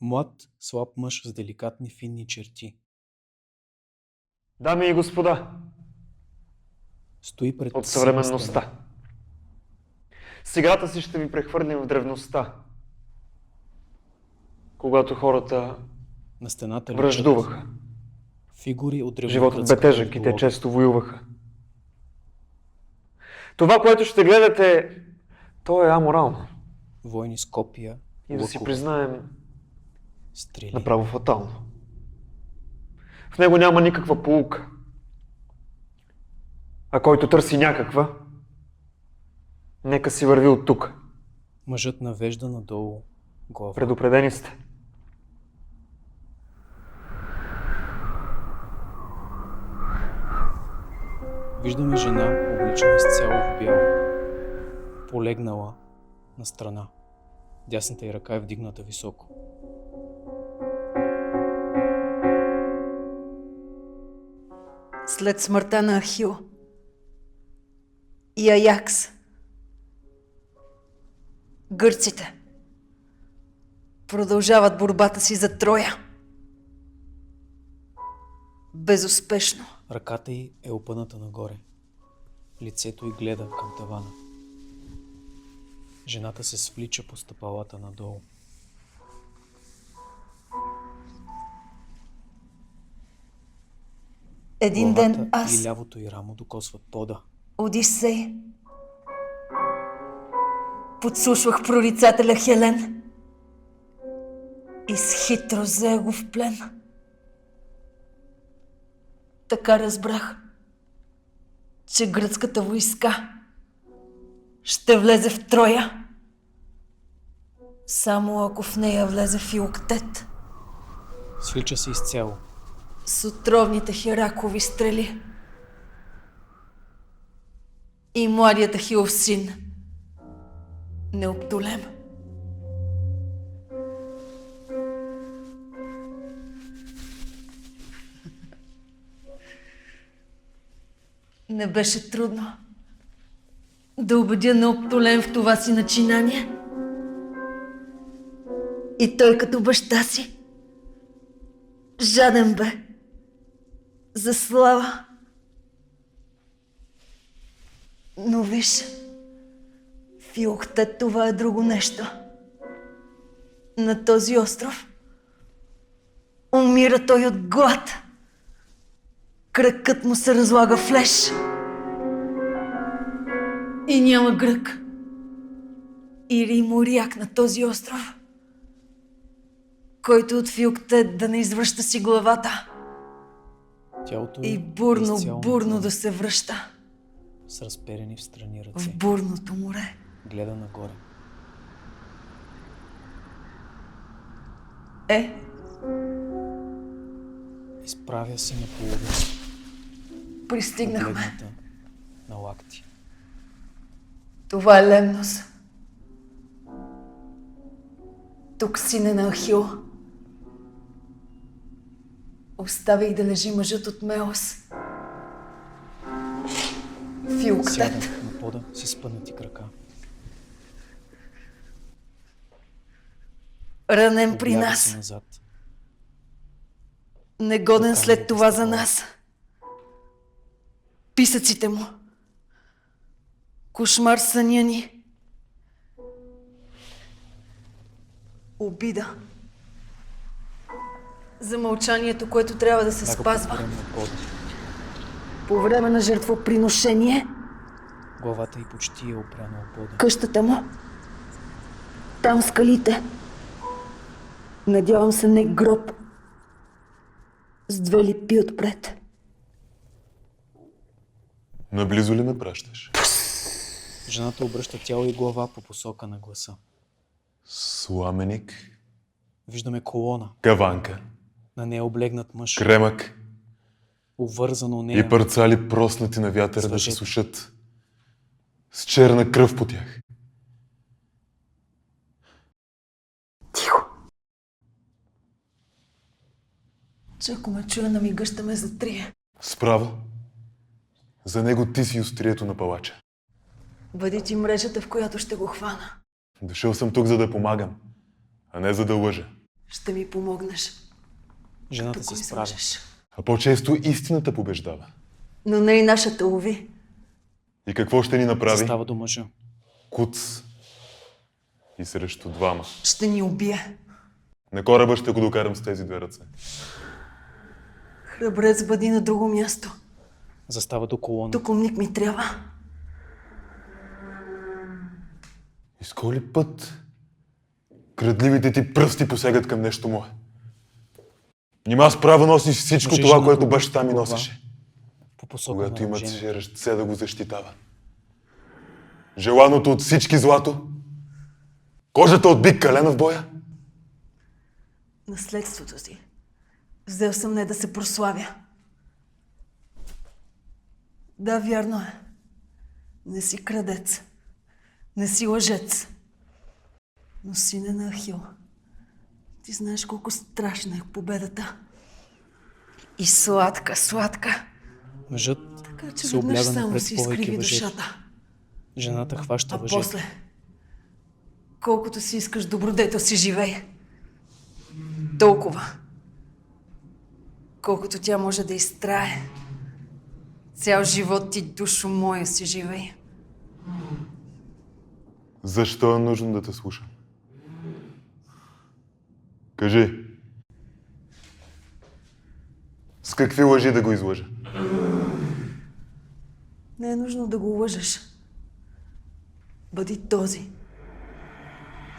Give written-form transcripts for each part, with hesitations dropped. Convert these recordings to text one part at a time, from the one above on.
Млад, слаб мъж с деликатни финни черти. Дами и господа, Стои пред от синя съвременността. стена. С играта си ще ви прехвърлим в древността, когато хората На стената личат връждуваха. фигури от Животът бе древногръцката тежък и те митология. често воюваха. Това, което ще гледате, то е аморално. Войни с копия, И да си лъкове, признаем, стрели. направо фатално. В него няма никаква поука. А който търси някаква, нека си върви от тук. Мъжът навежда надолу глава. Предупредени сте. Виждаме жена, обличана изцяло в бяло, полегнала на страна. Дясната й ръка е вдигната високо. След смъртта на Ахил и Аякс, гърците продължават борбата си за Троя. Безуспешно. Ръката й е опъната нагоре. Лицето й гледа към тавана. Жената се свлича по стъпалата надолу. Един Главата ден и аз, лявото й рамо докосват пода. Одисей, подслушвах прорицателя Хелен и с хитрост взе го в плен. Така разбрах, че гръцката войска ще влезе в Троя, само ако в нея влезе Филоктет Свлича се изцяло. с отровните Херакови стрели. И младият Ахилов син Неоптолем. Не беше трудно да убедя Неоптолем в това си начинание. И той като баща си жаден бе за слава. Но виж, Филоктет, това е друго нещо. На този остров умира той от глад. Кракът му се разлага в леш. И няма грък или моряк на този остров, който от Филоктет да не извръща си главата Тялото и й е бурно, изцяло бурно напълно, да се връща с разперени в страни в ръце. бурното море. Гледа нагоре. Изправя се наполовина, Пристигнахме. облегната на лакти. Това е Лемнос. Тук сине на Ахил. Оставих да лежи мъжът от Меос. Филоктет. Сяда на пода с изпънати крака. Ранен при Обляга се нас. назад. Негоден Ръка след му това за стъпала. нас. Писъците му. Кошмар съня ни. Обида. За мълчанието, което трябва да се Ляга спазва. по време на пода. По време на жертвоприношение, Главата й почти е опряна от пода. къщата му. Там скалите. Надявам се не гроб. С две липи отпред. Наблизо ли ме пращаш? Жената обръща тяло и глава по посока на гласа. Сламеник, Виждаме колона. каванка, На нея облегнат мъж. кремък Увързано нея. и парцали проснати на вятъра да се Свържете. сушат с черна кръв по тях. Тихо. Че ако ме чуя на мига, ще ме затрие. Справо, за него ти си острието на палача. Бъди ти мрежата, в която ще го хвана. Дошъл съм тук, за да помагам, а не за да лъжа. Ще ми помогнеш. Жената Ако се справя. излъжеш. А по-често истината побеждава. Но не и нашата, Уви. И какво ще ни направи? Застава до мъжа. Куц. И срещу двама. Ще ни убие. На кораба ще го докарам с тези две ръце. Храбрец бъди на друго място. Застава до колона. Докумник ми трябва. И с кой ли път крадливите ти пръсти посегат към нещо мое? Нима справа носиш всичко Може това, жената което да баща ми глава носеше, По посока когато на имаше мъжението. ръце да го защитава. Желаното от всички злато? Кожата от бик калена в боя? Наследството си. Взел съм не да се прославя. Да, вярно е. Не си крадец. Не си лъжец. Но сине на Ахил, ти знаеш колко страшна е победата. И сладка, сладка. Мъжът Така че се веднъж обляга само напред, си плувайки изкриви въжето. душата. Жената хваща А въжето. после, колкото си искаш добродетел си живей. Толкова. Колкото тя може да изтрае. Цял живот ти, душо моя, си живей. Защо е нужно да те слушам? Кажи. С какви лъжи да го излъжа? Не е нужно да го лъжеш. Бъди този,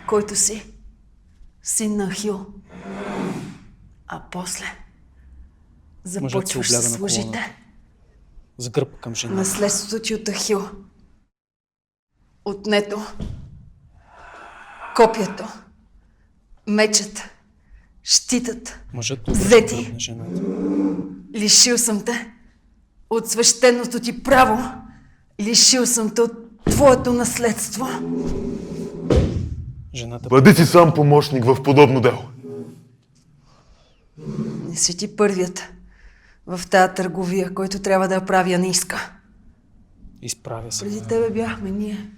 който си, син на Ахил. А после Мъжът се започваш обляга с на лъжите. колоната. С гръб към жена. Наследството ти от Ахил. Отнето. Копието. Мечът. Щитът. Мъжът Взети. обръща гръб на жената. Лишил съм те от свещеното ти право. Лишил съм те от твоето наследство. Жената Бъди си сам помощник в подобно дело. Не си ти първият в тая търговия, който трябва да я прави, а не иска. изправя се. Преди тебе бяхме ние.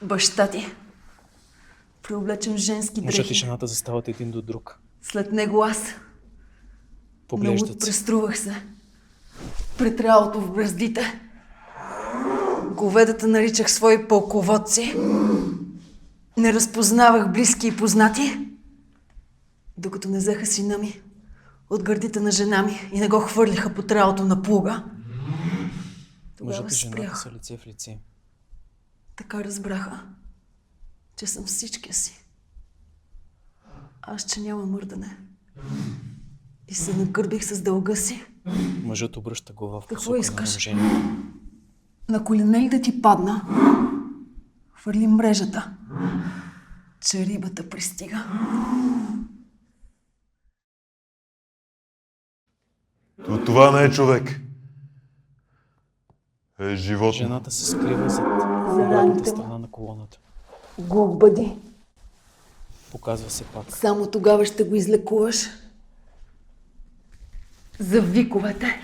Баща ти. Преоблечен в женски Мъжът и дрехи. жената застават един до друг. След него аз. Много Поглеждат се. преструвах се. Пред ралото в браздите. Говедата наричах свои пълководци. Не разпознавах близки и познати, докато не взеха сина ми от гърдите на жена ми и не го хвърлиха под ралото на плуга. Тогава Мъжът и жената спрях. са лице в лице. Така разбраха, че съм всичкия си. Аз, че няма мърдане. И се нагърбих с дълга си. Мъжът обръща глава в Какво посока на искаш? омъжението. На колене ли да ти падна? Хвърли мрежата, че рибата пристига. То това не е човек. Е животно. Жената се скрива зад раните обратната му. страна на колоната. Глух бъди. Показва се пак. Само тогава ще го излекуваш. За виковете,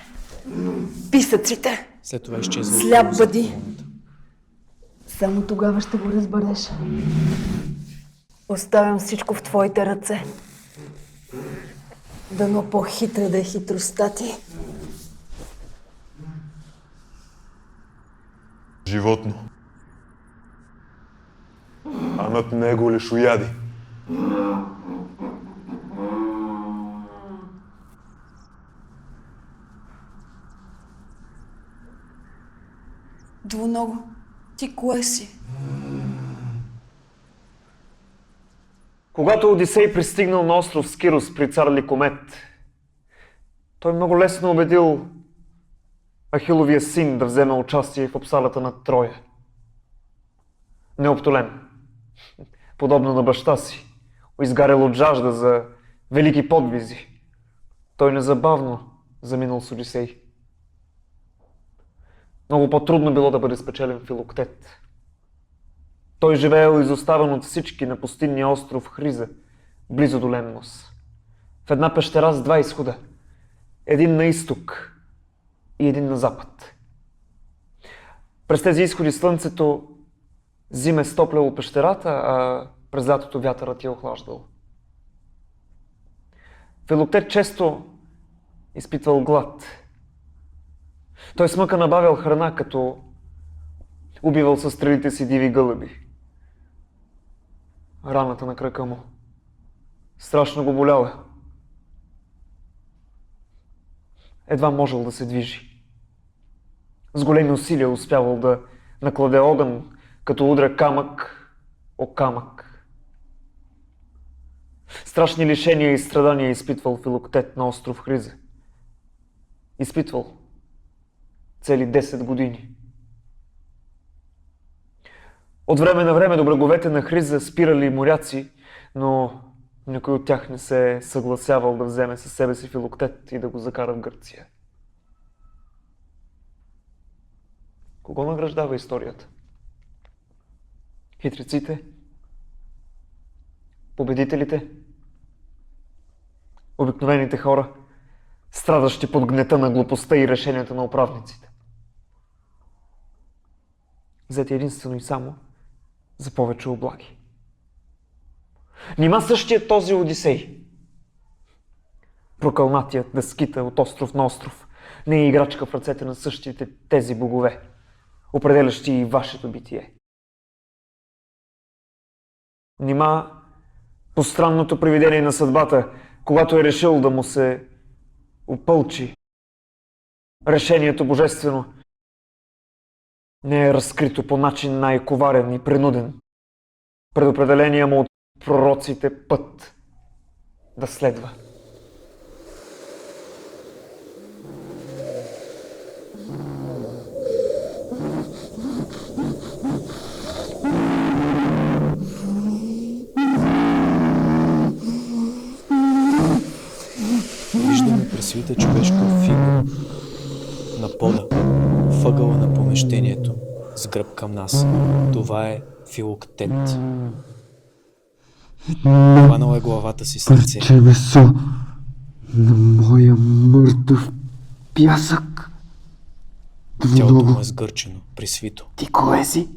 писъците. След това изчезва. Сляп отново зад бъди. колоната. Само тогава ще го разбереш. Оставям всичко в твоите ръце. Дано по-хитра да е хитростта ти. Животно. А над него лешояди. Двуного, ти кое си? Когато Одисей пристигнал на остров Скирос при цар Ликомет, той много лесно убедил Ахиловия син да вземе участие в обсалата на Троя. Необтолен, подобно на баща си, изгарял от жажда за велики подвизи, той незабавно заминал с Одисей. Много по-трудно било да бъде спечелен Филоктет. Той живеел изоставен от всички на пустинния остров Хриза, близо до Лемнос. В една пещера с два изхода. Един на изток и един на запад. През тези изходи слънцето зиме стопляло пещерата, а През лятото вятърът я охлаждал. Филоктет често изпитвал глад. Той с мъка набавял храна, като убивал със стрелите си диви гълъби. Раната на крака му страшно го боляла. Едва можел да се движи. С големи усилия успявал да накладе огън, като удря камък о камък. Страшни лишения и страдания изпитвал Филоктет на остров Хризе. Изпитвал цели 10 години. От време на време до бреговете на Хриза спирали моряци, но никой от тях не се е съгласявал да вземе със себе си Филоктет и да го закара в Гърция. Кого награждава историята? Хитреците? Победителите? Обикновените хора, страдащи под гнета на глупостта и решенията на управниците. Взети единствено и само за повече облаги. Нима същия този Одисей, прокълнатият да скита от остров на остров, не е играчка в ръцете на същите тези богове, определящи и вашето битие. Нима по странното привидение на съдбата, когато е решил да му се опълчи, решението божествено не е разкрито по начин най-коварен и принуден, предопределения му от пророците път да следва. Виждаме пресвита човешка фигура на пода, въгъла на помещението, с гръб към нас. Това е Филоктет. Хванал е главата си с ръце. Парче месо на моя мъртъв пясък. Тялото Много. му е сгърчено, присвито. Ти кое си?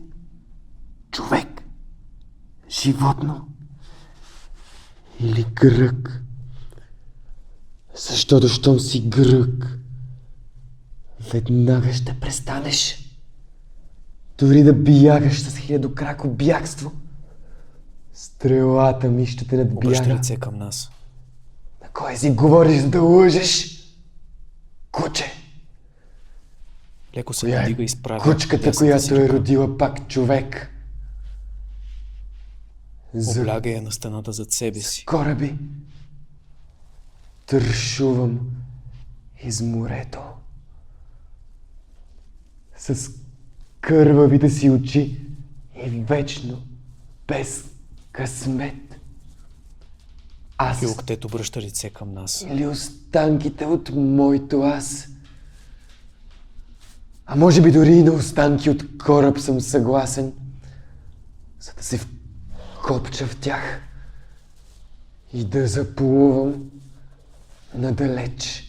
Човек? Животно? Или грък? Защото щом си грък, веднага ще престанеш. Дори да бягаш с хилядокрако бягство, стрелата ми ще те Обръща надбяга. лице към нас. На кой си говориш да лъжеш? Куче! Леко се Коя е надига и изправя кучката, дясната която си е ръка. родила пак човек? За Обляга я на стената зад себе си. кораби тършувам из морето. С кървавите си очи и вечно без късмет. Аз Филоктет обръща лице към нас. или останките от моето аз. А може би дори и на останки от кораб съм съгласен, за да се вкопча в тях и да заплувам надалеч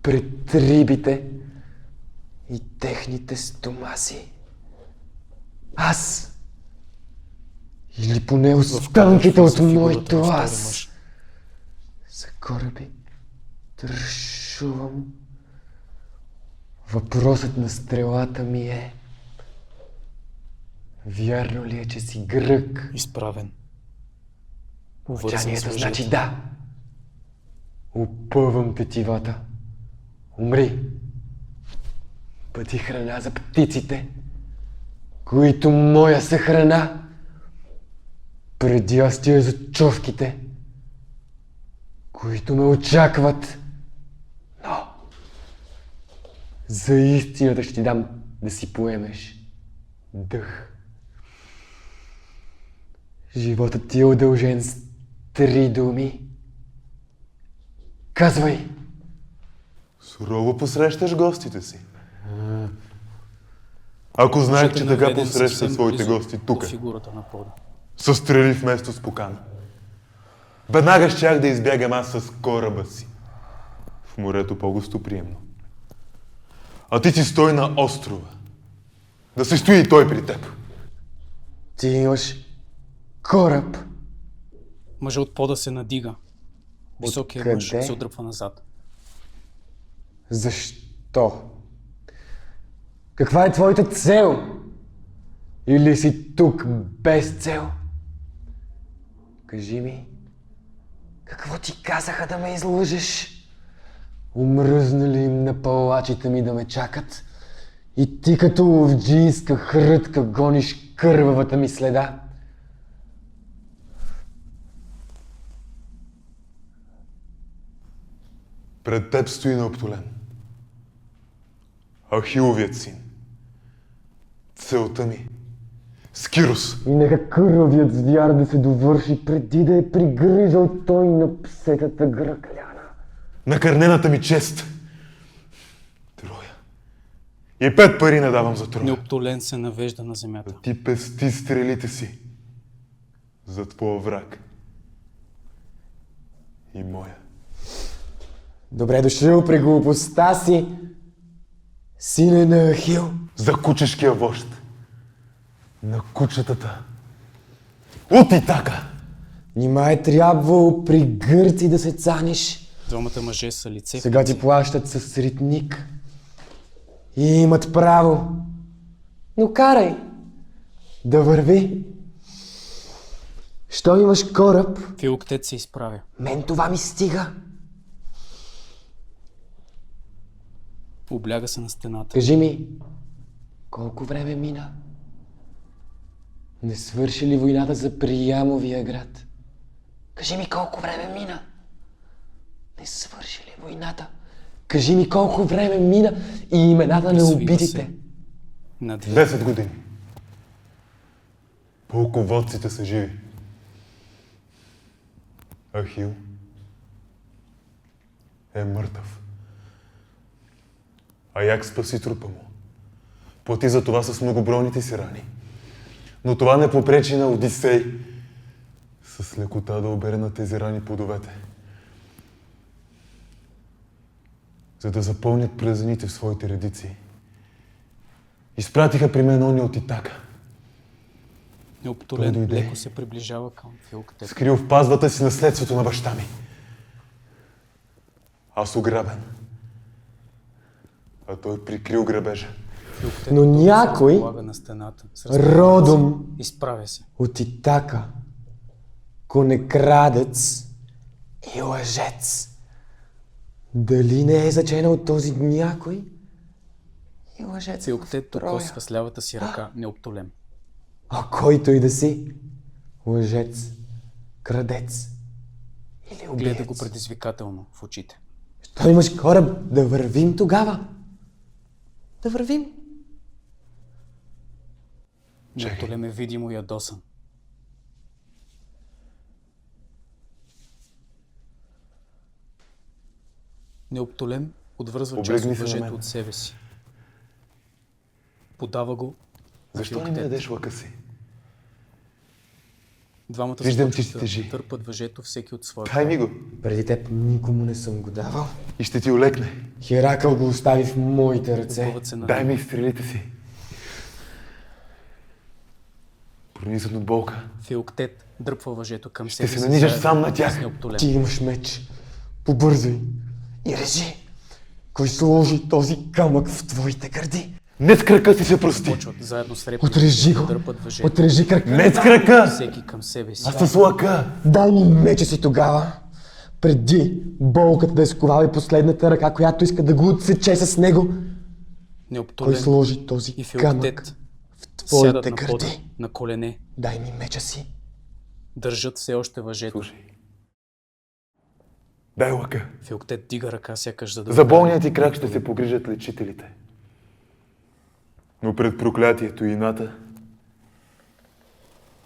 пред рибите и техните стомаси. Аз или поне останките от Влиза фигурата моето на втори аз. мъж. За кораби тършувам. Въпросът на стрелата ми е: вярно ли е, че си грък? Изправен. Увързан с Мълчанието въжето. значи да. Опъвам тетивата. Умри. Бъди храна за птиците, които моя са храна. Предястие за човките, които ме очакват. Но за истината ще ти дам да си поемеш дъх. Животът ти е удължен с 3 думи. Казвай! Сурово посрещаш гостите си. Ако знаех, Мъжът е че така наведен посрещаш съвсем своите близо гости тук, до фигурата на пода. с стрели вместо с покана. Веднага щях да избягам аз с кораба си. В морето по-гостоприемно. А ти си стой на острова. Да се стои и той при теб. Ти имаш кораб. Мъжът от пода се надига. Високият Откъде? мъж се отдръпва назад. Защо? Каква е твоята цел? Или си тук без цел? Кажи ми, какво ти казаха да ме излъжеш? Умръзнали им на палачите ми да ме чакат? И ти като ловджийска хрътка гониш кървавата ми следа? Пред теб стои Неоптолем, Ахиловият син. Целта ми – Скирос. И нека кървавият звяр да се довърши преди да е пригрижал той на псетата гръкляна. Накърнената ми чест. Троя. И 5 пари не давам за Троя. Неоптолен се навежда на земята. Ти пести стрелите си за твоя враг. И моя. Добре дошъл при глупостта си, сине на Ахил. За кучешкия вожд. На кучетата. От Итака. Нима е трябвало при гърци да се цаниш. Двамата мъже са лице в Сега лице. ти плащат с ритник. И имат право. Но карай да върви. Що имаш кораб, Филоктет се изправя. мен това ми стига. Обляга се на стената. Кажи ми, колко време мина? Не свърши ли войната за Приямовия град? Кажи ми колко време мина? Не свърши ли войната? Кажи ми колко време мина и имената на Свива убитите. се. На две. 10 години. Полководците са живи. Ахил е мъртъв. Аяк спаси трупа му. Плати за това с многобройните си рани. Но това не попречи на Одисей с лекота да обере на тези рани плодовете. За да запълнят празните в своите редици. Изпратиха при мен они от Итака. Той Неоптолен дойде. леко се приближава към Филоктет. Скрил в пазвата си наследството на баща ми. Аз ограбен. А той прикрил грабежа. Филоктет Но някой се полага на стената. С разпънати родом ръце. Изправя се. от Итака, конекрадец и лъжец. Дали не е заченал този някой? И лъжец Филоктет в Троя. докосва с лявата си ръка Неоптолем. А който и да си, лъжец, крадец или убиец. Гледа го предизвикателно в очите. Що имаш кораб, да вървим тогава? Да вървим. Неоптолем е видимо ядосан. Неоптолем отвързва част Облегни от се на въжето мен. от себе си. Подава го на Защо не ми Филоктет. дадеш лъка си? Двамата Виждам, започват че си да тежи. търпат въжето всеки от своя Дай ми го Преди теб никому не съм го давал. и ще ти олекне. Херакъл го остави в моите ръце. Обуват се на Дай ми стрелите си. Пронизан от болка. Филоктет дръпва въжето към Ще себе се си. нанижаш заедно сам на с тях. Неоптолем. Ти имаш меч. Побързай и режи. Кой сложи този камък в твоите гърди? Не с крака си се прости. Почват заедно с репли Отрежи да го. дърпат въжето. Отрежи крака. Не с крака, Всеки към себе си. а с лъка. Дай ми меча си тогава. Преди болката да изковава и последната ръка, която иска да го отсече с него. Кой Неоптолем сложи този и камък Филоктет в сядат твоите на пода, гърди? на колене, Дай ми меча си. държат все още въжето. Слушай. Дай лъка. Филоктет дига ръка, сякаш за да... За удари. болният ти крак ще се погрижат лечителите. Но пред проклятието и ината,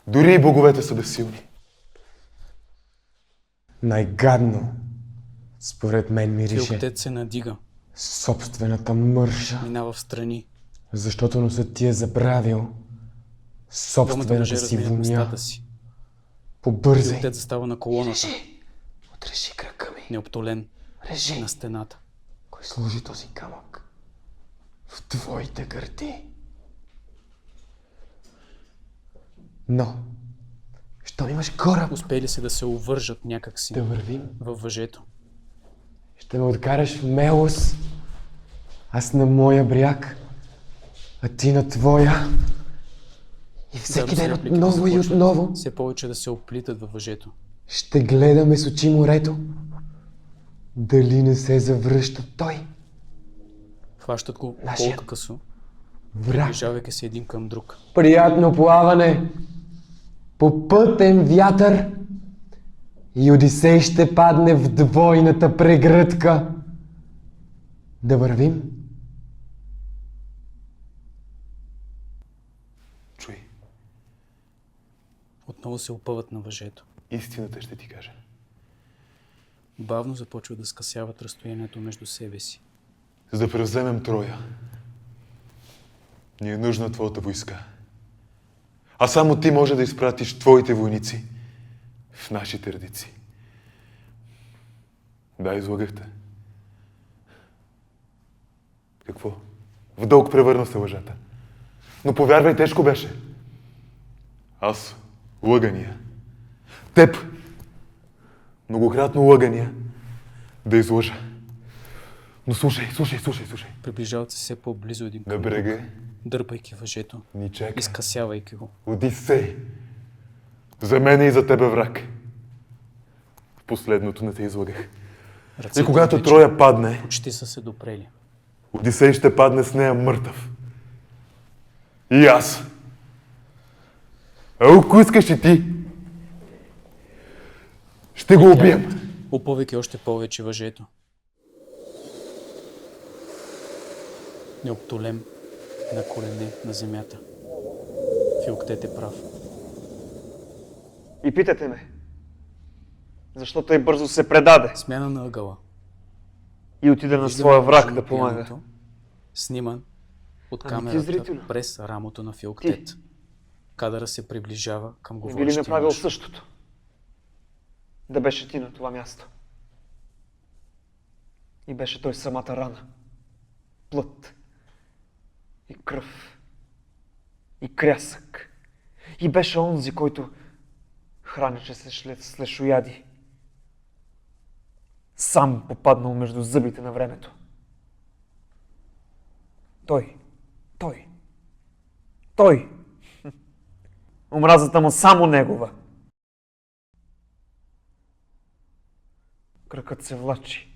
дори и боговете са безсилни. Най-гадно, според мен мирише Филоктет се надига, собствената мърша, минава в страни. защото носът ти е забравил Двамата собствената мъже си разменят воня. местата си. Побързай. Филоктет застава на колоната. Отрежи крака ми. Неоптолен Режи. на стената. Кой сложи този камък в твоите гърди? Но, Щом имаш кораб, Успели се да се увържат някакси да вървим. във въжето. Ще ме откараш в Мелос, аз на моя бряг, а ти на твоя. И всеки ден Репликите отново и започват отново все повече да се оплитат във въжето. ще гледаме с очи морето. Дали не се завръща той, Хващат го Нашият колка късо, враг. приближавайки се един към друг. Приятно плаване по пътен вятър и Одисей ще падне в двойната прегръдка. Да вървим? Чуй, Отново се опъват на въжето. истината ще ти кажа. Бавно започват да скъсяват разстоянието между себе си. За да превземем Троя, ни е нужна твоята войска. А само ти може да изпратиш твоите войници в нашите редици. Да, излагахте. Какво? В дълг превърна се лъжата. Но повярвай, тежко беше. Аз лъгания. Теб многократно лъгания да излъжа. Но слушай. Приближават се все по-близо един към На друг, брега дърпайки въжето, ни чака изкъсявайки го. Одисей. За мене и за тебе враг. В последното не те излагах. Ръцете И когато вече Троя падне, почти са се допрели. Одисей ще падне с нея мъртъв. И аз. А ако искаш и ти, ще го убием. Опъвайки още повече въжето. Необтолем на колене на земята. Филоктет е прав. И питате ме, защо той бързо се предаде Смяна на ъгъла. и отиде на Виждаме своя враг мъжа да на помага. пияното, сниман от Ами ти, камерата зрителю? през рамото на Филоктет. Кадъра се приближава към Не би ли говорещия направил мъж. същото? Да беше ти на това място. И беше той самата рана. Плът. И кръв. И крясък. И беше онзи, който хранеше се с лешояди. Сам попаднал между зъбите на времето. Той. Омразата му само негова. Кракът се влачи.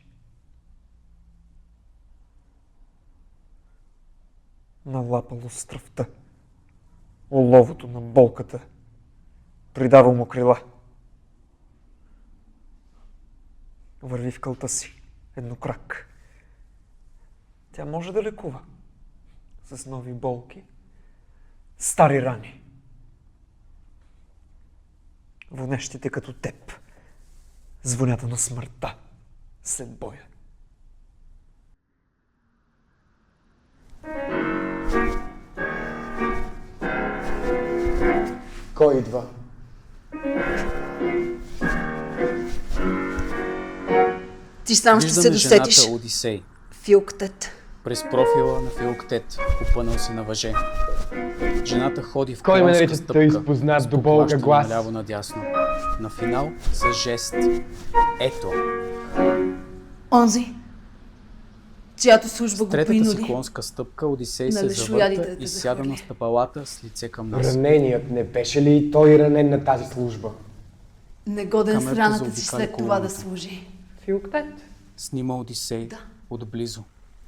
Налапало стравта. Оловото на болката. Придавал му крила. Върви в кълта си. Еднокрак. Тя може да лекува. С нови болки. Стари рани. Вонещите като теб. Звънята на смъртта след боя. Кой идва? Ти сам ще се Виждаме досетиш. жената Одисей. Филоктет. През профила на Филоктет, опънал се на въже. Жената ходи в Кой ме конска нарича стъпка, тъй изпознат с до болка поклащане глас? наляво надясно. На финал с жест. Ето, Онзи, чиято служба го третата си принуди. клонска стъпка Одисей се Нали шоядите завърта да те и сяда захвърли? на стъпалата с лице към нас. Раненият не беше ли и той ранен на тази служба? Негоден с Камерата раната си заобикаля след това да колоната. служи. Филоктет. Снима Одисей Да. отблизо.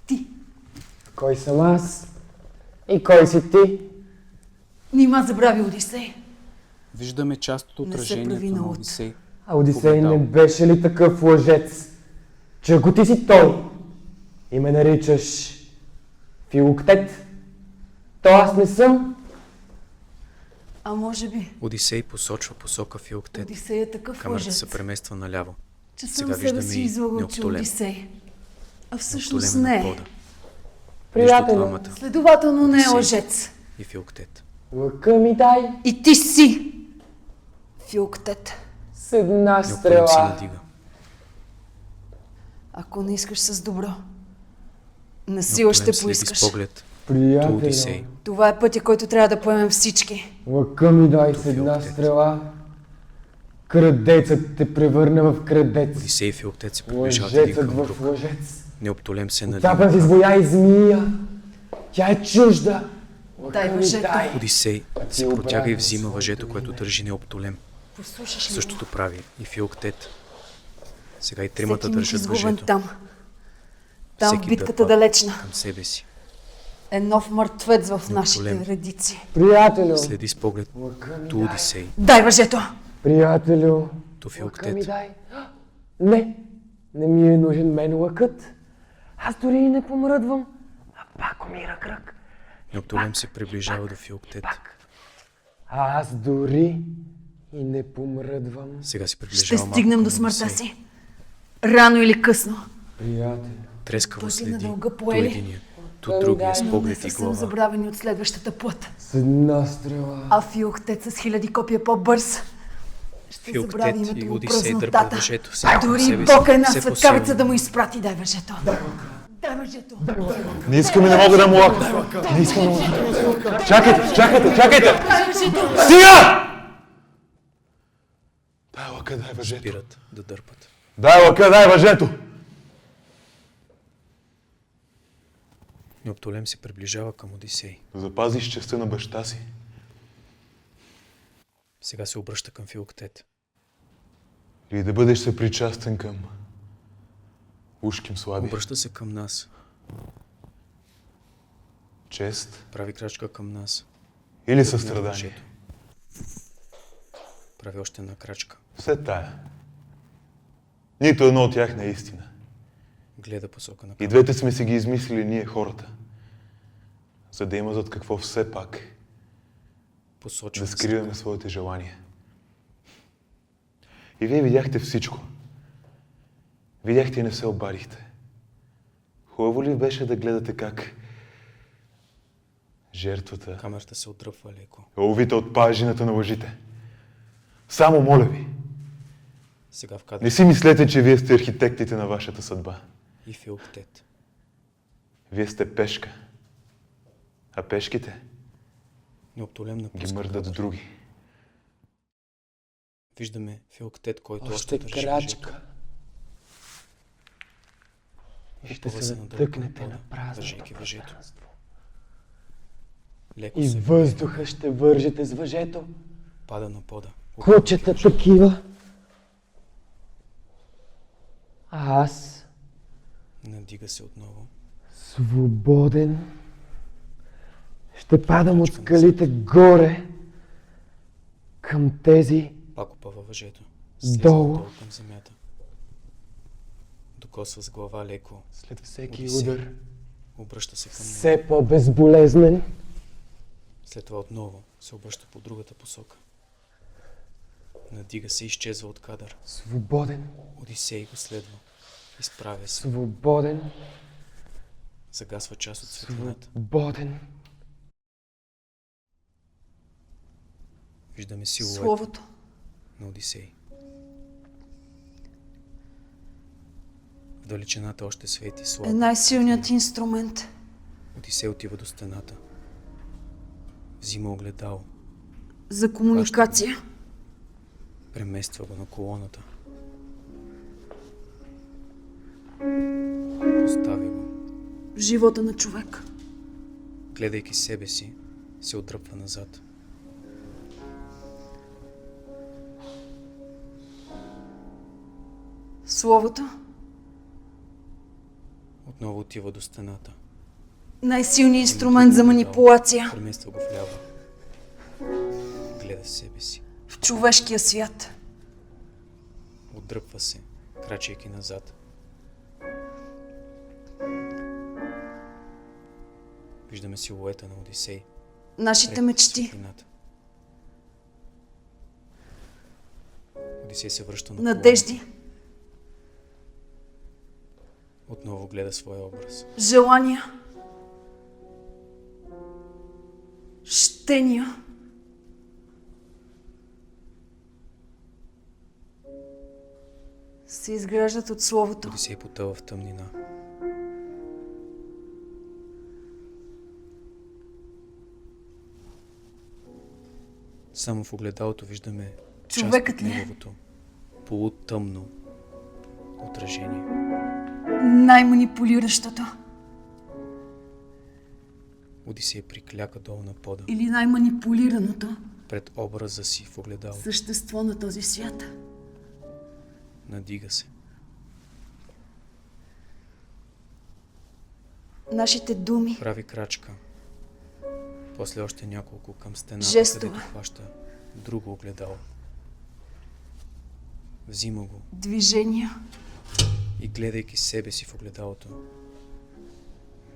Ти. Кой съм аз? И кой си ти? Нима забрави Одисей. Виждаме част от Не се отражението прави на на луд. Одисей. А Одисей Огледало. не беше ли такъв лъжец? Че ако ти си той и ме наричаш Филоктет, то аз не съм. А може би Одисей посочва посока Филоктет. Одисей е такъв Камерата лъжец, се премества наляво. че Сега сам себе виждаме си и излагал, че Неоптолем. Одисей. А всъщност Неоптолем е не на е. пода. Между Приятел, двамата. Следователно не е Одисей. лъжец. И Филоктет. лъка ми дай И ти си Филоктет. с една Неоптолем се стрела. надига. Ако не искаш с добро, на сила ще Неоптолем следи с поискаш. поглед Приятел, Одисей. Това е пътя, който трябва да поемем всички. лъка ми дай с До една Филоктет. стрела Крадецът те превърна в крадец. Одисей и Филоктет се приближават един Лъжецът към в друг. лъжец. Неоптолем се надига. Цапан си змия и змия. Тя е чужда. Дай въжето. Одисей се обратно протяга и взима своето въжето, име. което държи Неоптолем. Послушаш ли? Същото прави и Филоктет. Сега и Всеки тримата миг държат изгубен въжето. там. Там в Всеки битката дърпа далечна. към себе си. Е нов мъртвец в голем. нашите редици. Приятелю. Следи с поглед Лъка ми ту дай. Одисей, Дай въжето! Приятелю. ту Лъка ми Филоктет. дай. Не ми е нужен мен лъкът. Аз дори и не помръдвам. А пак умира кръг. Неоптолем се приближава до Филоктет. А аз дори и не помръдвам. Сега се Ще приближава малко стигнем към до смъртта Одисей. си. Рано или късно. Приятелю. Трескаво Той си следи надълга ту поели. единия, ту другия с Не поглед и съвсем глава. забравени от следващата плът. С една стрела. А Филоктет с 1000 копия по-бърз. Ще забрави Филоктет името и му Одисей дърпат празнотата. въжето всеки към Дори себе си, Бог една все светкавица по-силно. да му изпрати. Дай въжето. Дай въжето. Не искам и не мога да му лака. Не искам да му лака. Чакайте! Дай въжето. Стига! Дай лака, дай въжето. Спират да дърпат. Дай лака, дай въжето. Неоптолем се приближава към Одисей. Да запазиш честта на баща си. Сега се обръща към Филоктет. Или да бъдеш съпричастен към ушким слаби. Обръща се към нас. Чест Прави крачка към нас. или Отнема състрадание. въжето. Прави още една крачка. Все тая. Нито едно от тях не е истина. Гледа посока на И камера. двете сме си ги измислили ние, хората. За да има зад какво все пак Посочва да се. скриваме своите желания. И вие видяхте всичко. Видяхте и не се обадихте. Хубаво ли беше да гледате как жертвата Камерата се отдръпва леко. е увита от пажината на лъжите? Само моля ви, Сега в кадър не си мислете, че вие сте архитектите на вашата съдба. и Филоктет. Вие сте пешка. А пешките Неоптолем ги напуска мърдат кадър. други. Виждаме Филоктет, който още Още държи въжето. крачка. И ще Опъва се надолу към натъкнете пода, на празното държейки въжето. пространство. Леко И се въздуха ще вържете с въжето. пада на пода. Кучета такива. А аз, Надига се отново. свободен, ще падам от скалите горе към тези Пак опъва въжето. Долу. Долу към земята. Докосва с глава леко. след всеки Одисей. удар, Обръща се към него. все по-безболезнен. След това отново се обръща по другата посока. Надига се и изчезва от кадър. Свободен, Одисей го следва. Изправя се. свободен, Загасва част от светлината. свободен. Виждаме силует Словото. на Одисей. В далечината още свети Е слабо. най-силният инструмент. Одисей отива до стената. Взима огледало. За комуникация. Премества го на колоната. Постави го. Живота на човек. Гледайки себе си, се отдръпва назад. Словото. Отново отива до стената. Най-силният инструмент за манипулация Премества го вляво. Гледа себе си. в човешкия свят. Отдръпва се, крачейки назад. Виждаме силуета на Одисей. Нашите пред мечти. светлината. Одисей се връща на Надежди. колоната. Отново гледа своя образ. Желания. Щения. Се изграждат от словото. Одисей потъва в тъмнина. Само в огледалото виждаме Човекът част от ли е? неговото полутъмно отражение. Най-манипулиращото Одисей прикляка долу на пода, или най-манипулираното пред образа си в огледало. същество на този свят. Надига се. Нашите думи, Прави крачка. После още няколко към стената, Жестове. където хваща друго огледало. Взима го движения, и гледайки себе си в огледалото,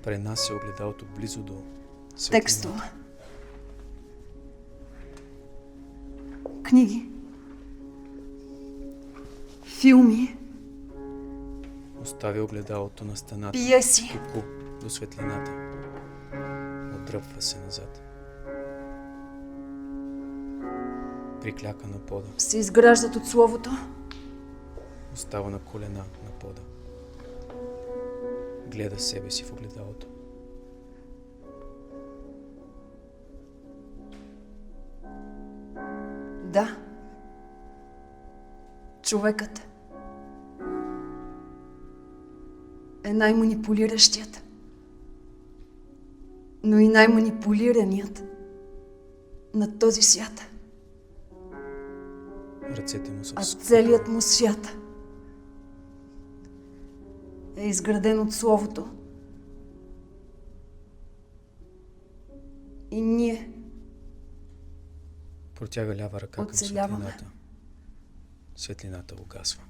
пренася огледалото близо до светлината. текстове, книги, филми, Оставя огледалото на стената. пиеси, Куку до светлината. Отдръпва се назад. Прикляка на пода. се изграждат от словото. Остава на колена на пода. Гледа себе си в огледалото. Да. Човекът е най-манипулиращият, но и най-манипулираният на този свят. Ръцете му са А скупени. целият му свят е изграден от Словото. И ние Протяга лява ръка към оцеляваме. светлината. Светлината угасва.